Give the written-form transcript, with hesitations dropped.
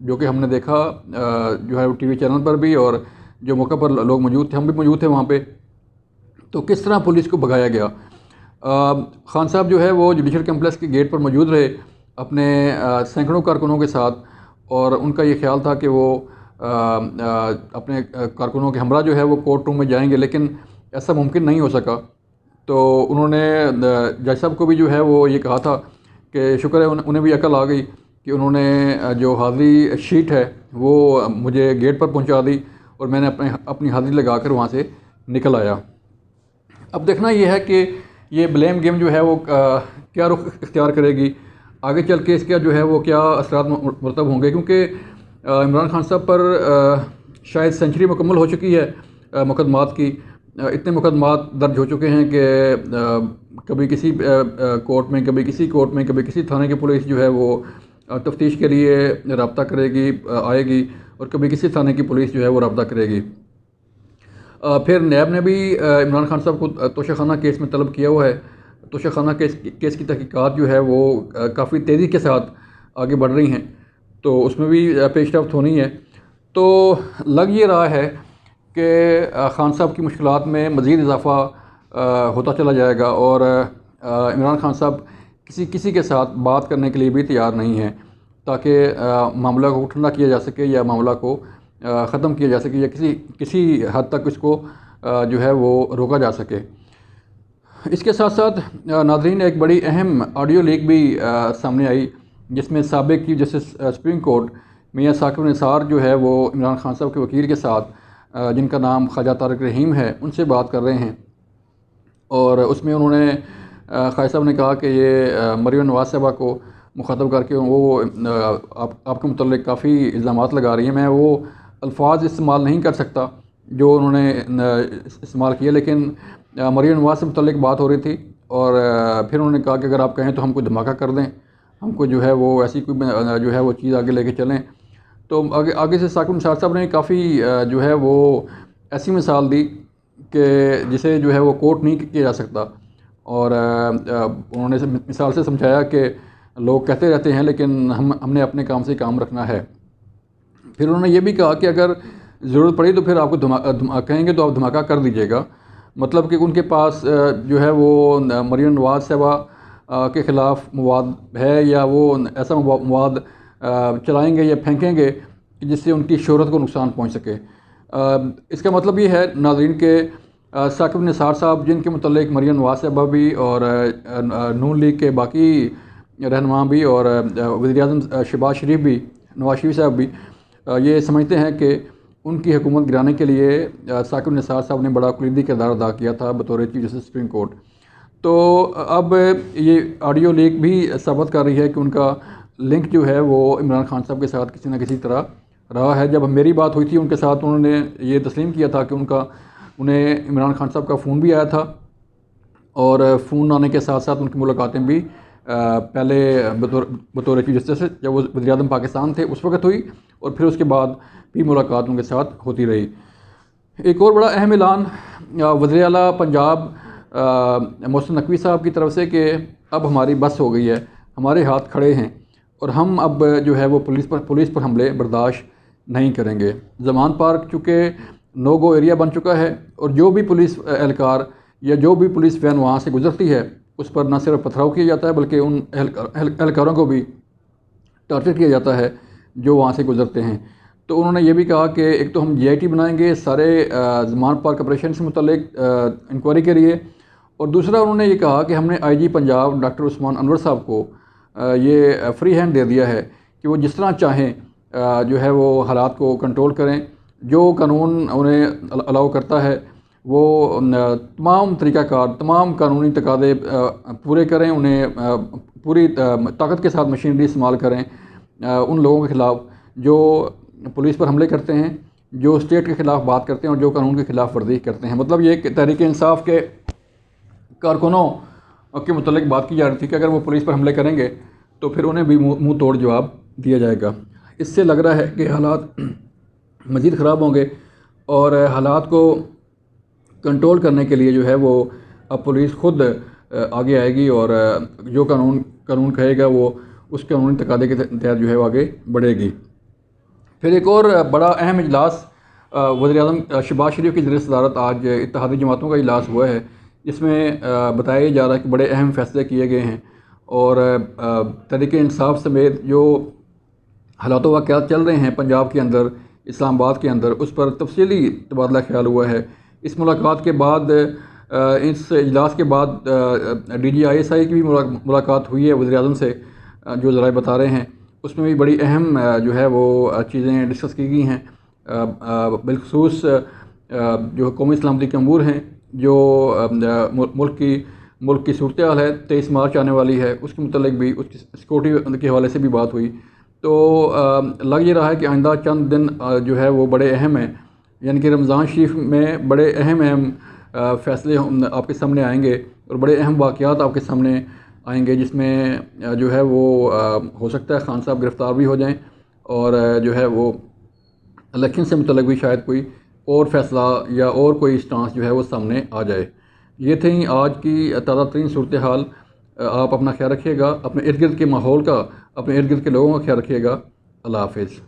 جو کہ ہم نے دیکھا جو ہے ٹی وی چینل پر بھی، اور جو موقع پر لوگ موجود تھے، ہم بھی موجود تھے وہاں پہ، تو کس طرح پولیس کو بھگایا گیا۔ خان صاحب جو ہے وہ جوڈیشل کمپلیکس کے گیٹ پر موجود رہے اپنے سینکڑوں کارکنوں کے ساتھ، اور ان کا یہ خیال تھا کہ وہ اپنے کارکنوں کے ہمراہ جو ہے وہ کورٹ روم میں جائیں گے، لیکن ایسا ممکن نہیں ہو سکا۔ تو انہوں نے جج صاحب کو بھی جو ہے وہ یہ کہا تھا کہ شکر ہے انہیں بھی عقل آ گئی کہ انہوں نے جو حاضری شیٹ ہے وہ مجھے گیٹ پر پہنچا دی، اور میں نے اپنی حاضری لگا کر وہاں سے نکل آیا۔ اب دیکھنا یہ ہے کہ یہ بلیم گیم جو ہے وہ کیا رخ اختیار کرے گی، آگے چل کے اس کا جو ہے وہ کیا اثرات مرتب ہوں گے، کیونکہ عمران خان صاحب پر شاید سینچری مکمل ہو چکی ہے مقدمات کی۔ اتنے مقدمات درج ہو چکے ہیں کہ کبھی کسی کورٹ میں، کبھی کسی کورٹ میں، کبھی کسی تھانے کی پولیس جو ہے وہ تفتیش کے لیے رابطہ کرے گی، آئے گی، اور کبھی کسی تھانے کی پولیس جو ہے وہ رابطہ کرے گی۔ پھر نیب نے بھی عمران خان صاحب کو توشہ خانہ کیس میں طلب کیا ہوا ہے۔ توشہ خانہ کیس کی تحقیقات جو ہے وہ کافی تیزی کے ساتھ آگے بڑھ رہی ہیں، تو اس میں بھی پیش رفت ہونی ہے۔ تو لگ یہ رہا ہے کہ خان صاحب کی مشکلات میں مزید اضافہ ہوتا چلا جائے گا، اور عمران خان صاحب کسی کے ساتھ بات کرنے کے لیے بھی تیار نہیں ہیں، تاکہ معاملہ کو ٹھنڈا کیا جا سکے، یا معاملہ کو ختم کیا جا سکے، یا کسی حد تک اس کو جو ہے وہ روکا جا سکے۔ اس کے ساتھ ساتھ ناظرین ایک بڑی اہم آڈیو لیک بھی سامنے آئی، جس میں سابق چیف جسٹس سپریم کورٹ میاں ثاقب نثار جو ہے وہ عمران خان صاحب کے وکیل کے ساتھ، جن کا نام خواجہ طارق رحیم ہے، ان سے بات کر رہے ہیں، اور اس میں انہوں نے خواجہ صاحب نے کہا کہ یہ مریم نواز صاحبہ کو مخاطب کر کے وہ آپ کے متعلق کافی الزامات لگا رہی ہیں۔ میں وہ الفاظ استعمال نہیں کر سکتا جو انہوں نے استعمال کیے، لیکن مریم نواز سے متعلق بات ہو رہی تھی، اور پھر انہوں نے کہا کہ اگر آپ کہیں تو ہم کو دھماکہ کر دیں، ہم کو جو ہے وہ ایسی کوئی جو ہے وہ چیز آگے لے کے چلیں۔ تو آگے سے ثاقب نثار صاحب نے کافی جو ہے وہ ایسی مثال دی کہ جسے جو ہے وہ کوٹ نہیں کیا جا سکتا، اور انہوں نے مثال سے سمجھایا کہ لوگ کہتے رہتے ہیں لیکن ہم نے اپنے کام سے کام رکھنا ہے۔ پھر انہوں نے یہ بھی کہا کہ اگر ضرورت پڑی تو پھر آپ کو کہیں گے تو آپ دھماکہ کر دیجیے گا، مطلب کہ ان کے پاس جو ہے وہ مریم نواز صاحبہ کے خلاف مواد ہے، یا وہ ایسا مواد چلائیں گے یا پھینکیں گے جس سے ان کی شہرت کو نقصان پہنچ سکے۔ اس کا مطلب یہ ہے ناظرین کہ ثاقب نثار صاحب، جن کے متعلق مریم نواز صاحبہ بھی اور نون لیگ کے باقی رہنما بھی اور وزیر اعظم شہباز شریف بھی، نواز شریف صاحب بھی یہ سمجھتے ہیں کہ ان کی حکومت گرانے کے لیے ثاقب نثار صاحب نے بڑا کلیدی کردار ادا کیا تھا بطور چیف جسٹس سپریم کورٹ۔ تو اب یہ آڈیو لیک بھی ثابت کر رہی ہے کہ ان کا لنک جو ہے وہ عمران خان صاحب کے ساتھ کسی نہ کسی طرح رہا ہے۔ جب میری بات ہوئی تھی ان کے ساتھ، انہوں نے یہ تسلیم کیا تھا کہ انہیں عمران خان صاحب کا فون بھی آیا تھا، اور فون آنے کے ساتھ ساتھ ان کی ملاقاتیں بھی پہلے بطور چیف جسٹس جب وہ وزیر اعظم پاکستان تھے اس وقت ہوئی، اور پھر اس کے بعد بھی ملاقات ان کے ساتھ ہوتی رہی۔ ایک اور بڑا اہم اعلان وزیر اعلیٰ پنجاب محسن نقوی صاحب کی طرف سے کہ اب ہماری بس ہو گئی ہے، ہمارے ہاتھ کھڑے ہیں، اور ہم اب جو ہے وہ پولیس پر حملے برداشت نہیں کریں گے۔ زمان پارک چونکہ نو گو ایریا بن چکا ہے، اور جو بھی پولیس اہلکار یا جو بھی پولیس وین وہاں سے گزرتی ہے اس پر نہ صرف پتھراؤ کیا جاتا ہے بلکہ ان اہلکاروں کو بھی ٹارچر کیا جاتا ہے جو وہاں سے گزرتے ہیں۔ تو انہوں نے یہ بھی کہا کہ ایک تو ہم GIT بنائیں گے سارے زمان پارک آپریشن سے متعلق انکوائری کے لیے، اور دوسرا انہوں نے یہ کہا کہ ہم نے IG پنجاب ڈاکٹر عثمان انور صاحب کو یہ فری ہینڈ دے دیا ہے کہ وہ جس طرح چاہیں جو ہے وہ حالات کو کنٹرول کریں، جو قانون انہیں الاؤ کرتا ہے وہ تمام طریقہ کار، تمام قانونی تقاضے پورے کریں، انہیں پوری طاقت کے ساتھ مشینری استعمال کریں ان لوگوں کے خلاف جو پولیس پر حملے کرتے ہیں، جو اسٹیٹ کے خلاف بات کرتے ہیں اور جو قانون کے خلاف ورزی کرتے ہیں۔ مطلب یہ کہ تحریک انصاف کے کارکنوں کے متعلق بات کی جا رہی تھی کہ اگر وہ پولیس پر حملے کریں گے تو پھر انہیں بھی منہ توڑ جواب دیا جائے گا۔ اس سے لگ رہا ہے کہ حالات مزید خراب ہوں گے، اور حالات کو کنٹرول کرنے کے لیے جو ہے وہ اب پولیس خود آگے آئے گی، اور جو قانون کہے گا وہ اس قانونی تقاضے کے تحت جو ہے وہ آگے بڑھے گی۔ پھر ایک اور بڑا اہم اجلاس وزیر اعظم شہباز شریف کی زیر صدارت آج اتحادی جماعتوں کا اجلاس ہوا ہے، جس میں بتایا جا رہا ہے کہ بڑے اہم فیصلے کیے گئے ہیں، اور تحریک انصاف سمیت جو حالات و واقعات چل رہے ہیں پنجاب کے اندر، اسلام آباد کے اندر، اس پر تفصیلی تبادلہ خیال ہوا ہے۔ اس ملاقات کے بعد اس اجلاس کے بعد D G I S I کی بھی ملاقات ہوئی ہے وزیر اعظم سے، جو ذرائع بتا رہے ہیں۔ اس میں بھی بڑی اہم جو ہے وہ چیزیں ڈسکس کی گئی ہیں، بالخصوص جو قومی سلامتی کے امور ہیں، جو ملک کی صورتحال ہے 23 مارچ آنے والی ہے، اس کے متعلق بھی، اس کی سیکورٹی کے حوالے سے بھی بات ہوئی۔ تو لگ یہ رہا ہے کہ آئندہ چند دن جو ہے وہ بڑے اہم ہیں، یعنی کہ رمضان شریف میں بڑے اہم فیصلے آپ کے سامنے آئیں گے، اور بڑے اہم واقعات آپ کے سامنے آئیں گے، جس میں جو ہے وہ ہو سکتا ہے خان صاحب گرفتار بھی ہو جائیں، اور جو ہے وہ الیکشن سے متعلق بھی شاید کوئی اور فیصلہ یا اور کوئی اسٹانس جو ہے وہ سامنے آ جائے۔ یہ تھیں آج کی تازہ ترین صورتحال۔ آپ اپنا خیال رکھیے گا، اپنے ارد گرد کے ماحول کا، اپنے ارد گرد کے لوگوں کا خیال رکھیے گا۔ اللہ حافظ۔